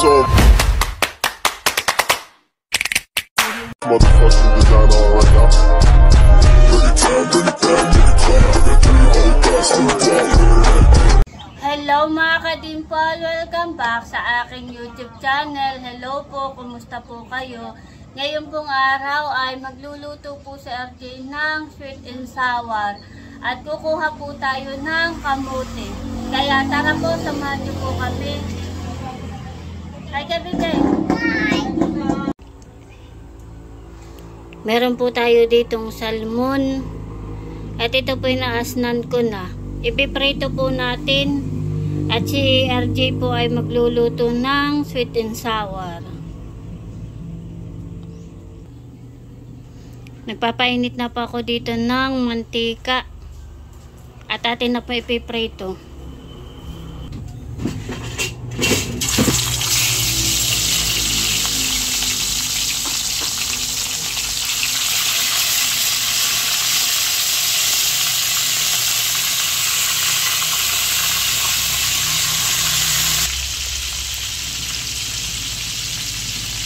So motherfucking designer right now. Hello mga kadimpal, welcome back sa aking YouTube channel. Hello po, kumusta po kayo? Ngayon pong araw ay magluluto po si RJ ng sweet and sour. At kukuha po tayo ng kamote. Kaya tara po, samahan niyo po kami. Hi ka, bebe! Hi! Meron po tayo ditong salmon. At ito po inaasnan ko na. Ipiprito po natin. At si RJ po ay magluluto ng sweet and sour. Nagpapainit na po ako dito ng mantika. At atin na po ipiprito.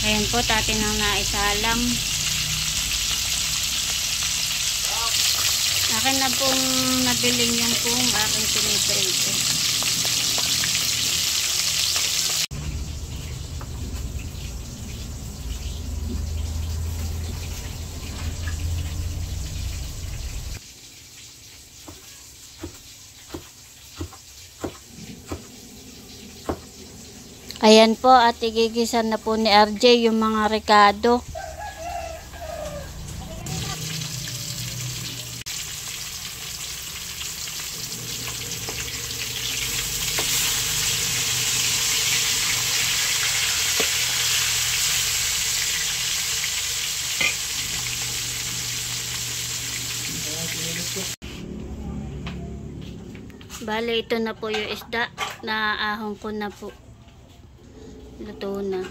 Ayan po, atin ang naisalang. Akin na pong nabiling yung pong aking piniprito. Ayan po, at igigisan na po ni RJ yung mga rekado. Bale, ito na po yung isda na ahong ko na po. Luto na.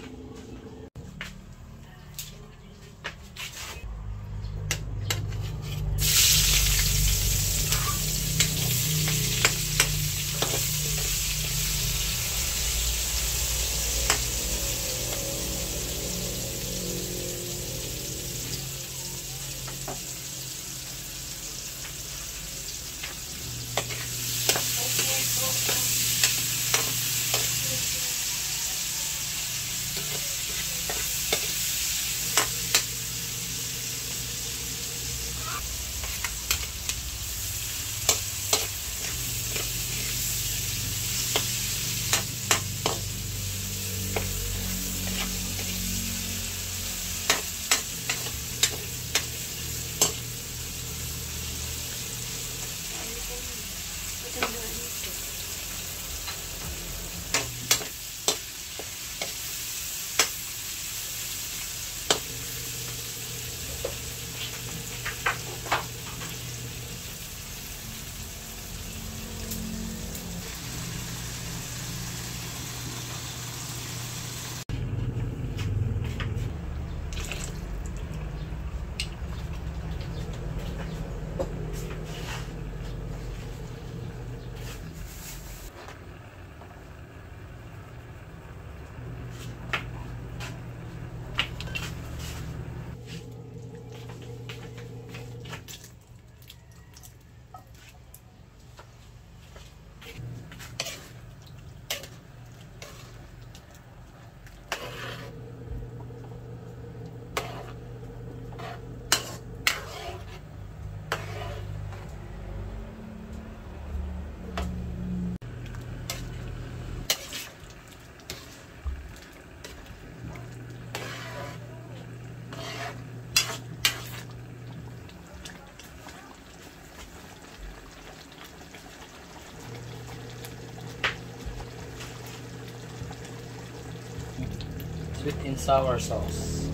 Sweet and sour sauce.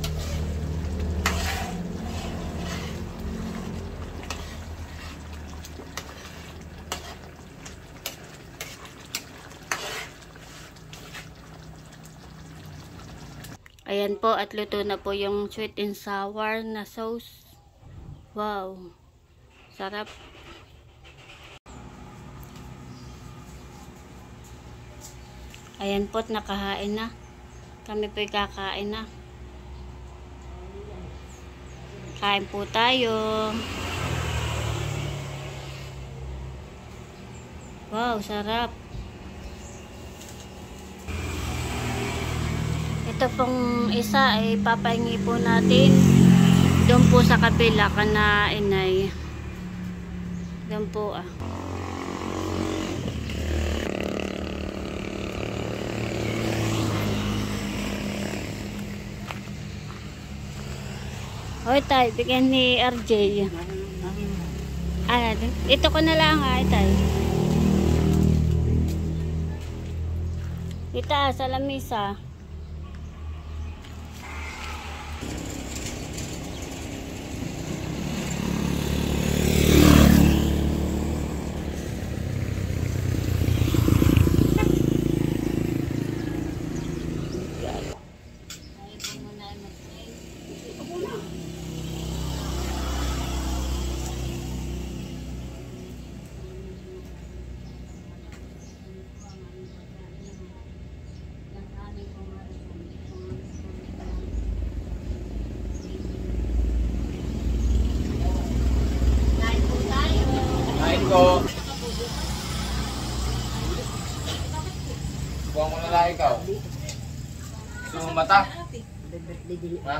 Ayan po, at luto na po yung sweet and sour na sauce. Wow, sarap. Ayan po, nakahain na. Kami po'y kakain na. Kain po tayo. Wow, sarap. Ito pong isa ay papahingi po natin doon po sa kabila kana inay. Doon po Hoy tay, bigyan ni RJ. Ito ko na lang tay. Ita sa lamisa. Ko. Buwan mo na lang ikaw. Gusto mong mata? Ha?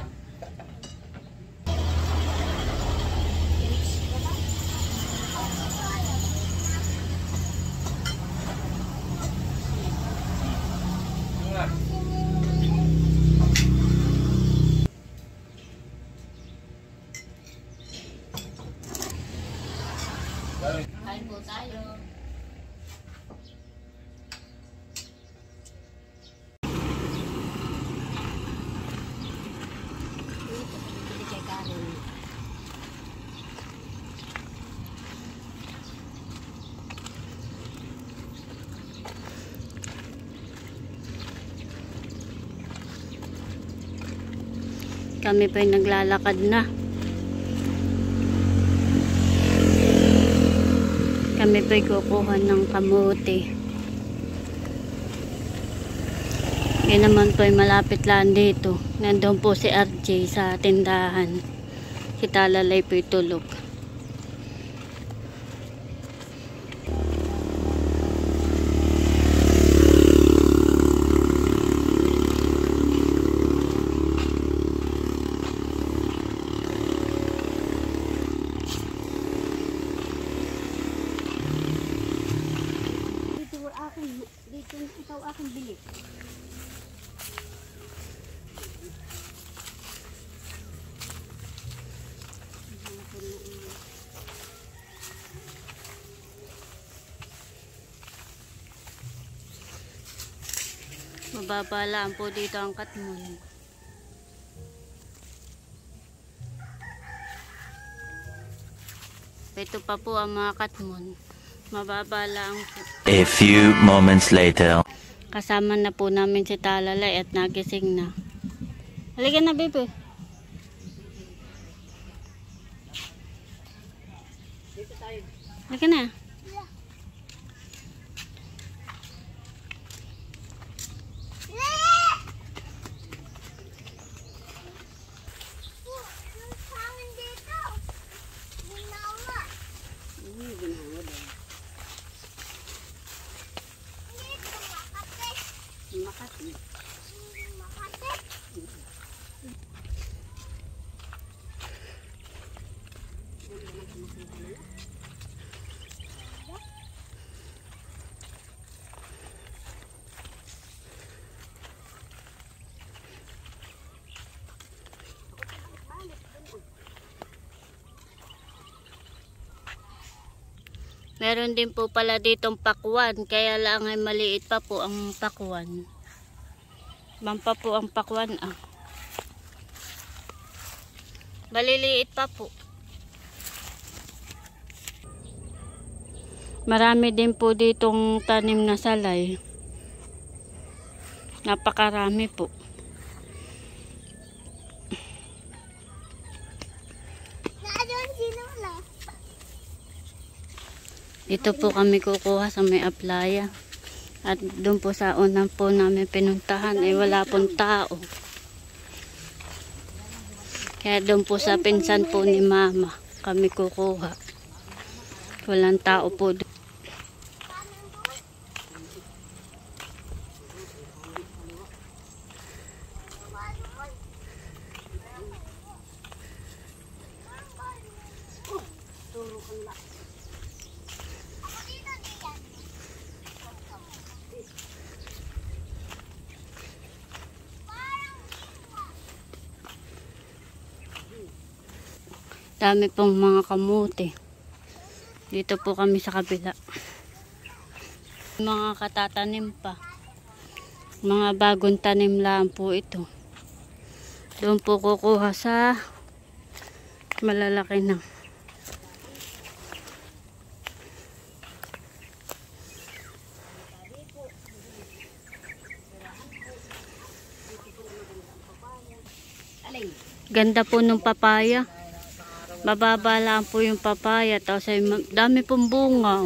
Kain po tayo. Kami pa naglalakad na. Kami po'y kukuha ng kamote. Yan naman po'y malapit lang dito. Nandun po si RJ sa tindahan. Si Talalay po'y tulog. Dito ikaw aking bili. Mababa lang po dito ang katmon. Ito pa po ang mga katmon. Mababa lang po. A few moments later. Kasama na po namin si Talalay at nagising na. Halika na, baby. Halika na. Makati. Meron din po pala ditong pakwan, kaya lang ay maliit pa po ang pakwan. Mampa po ang pakwan Maliliit pa po. Marami din po ditong tanim na salay. Napakarami po. Ito po kami kukuha sa may aplaya. At doon po sa unang po namin pinuntahan ay wala pong tao. Kaya doon po sa pinsan po ni Mama kami kukuha. Walang tao po doon. Dami pong mga kamuti. Dito po kami sa kabila. Mga katatanim pa. Mga bagong tanim lang po ito. Doon po kukuha sa malalaki na. Ganda po ng papaya. Mababa lang po yung papaya. Tapos ay dami pong bunga.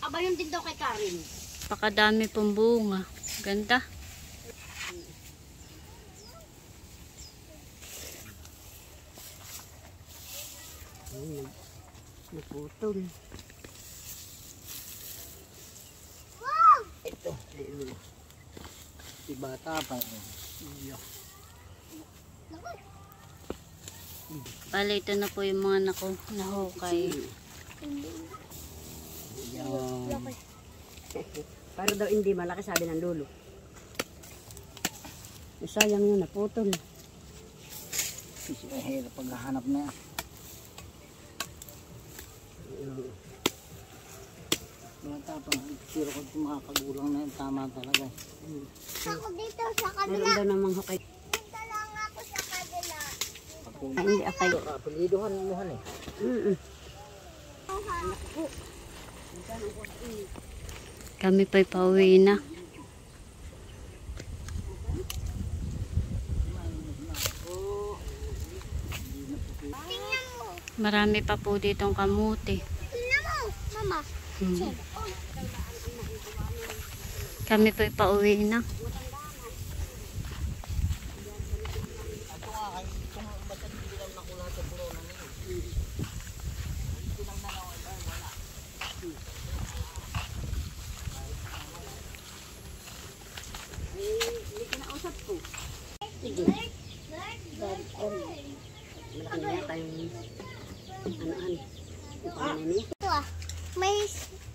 Aba yun din daw kay Karin. Pakadami pong bunga. Ganda. Naputol. Ito. Si bata pa. Bale, ito na po yung mga nahukay. Para daw hindi malaki, sabi ng lolo. Sayang yun, naputol. Hirap paghahanap na. Bata pa. Pero kung makakagulang na yun, tama talaga. Ako dito sa Meron kabila. daw namang hukay. Dito lang ako sa kabila. Ay, hindi akay. Kapaliduhan mo eh. Kami pa'y pauwi na. Tingnan mo. Marami pa po ditong kamuti. Tingnan mo, mama. Kami pa'y pauwi na. Sige. Malaki na yata yung ano-ano. Ito ah. May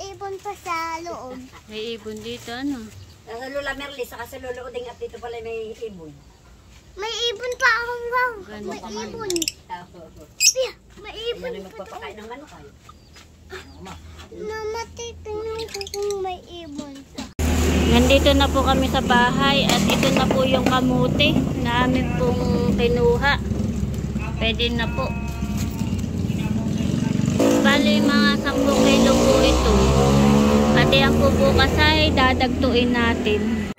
ibon pa sa loob. May ibon dito, ano? Sa Lola Merly, saka sa Lolo Uding at dito pala may ibon. May ibon pa ako. Wow. Ganda May naman. ibon. Tapos, Yeah, may ibon ano pa. magpapakain ng manok kayo? Mama, titignan ko kung may ibon pa. Nandito na po kami sa bahay at ito na po yung kamuti na amin pong kinuha. Pwede na po. Bali mga 10 kilo po ito. At yan po bukas ay dadagtuin natin.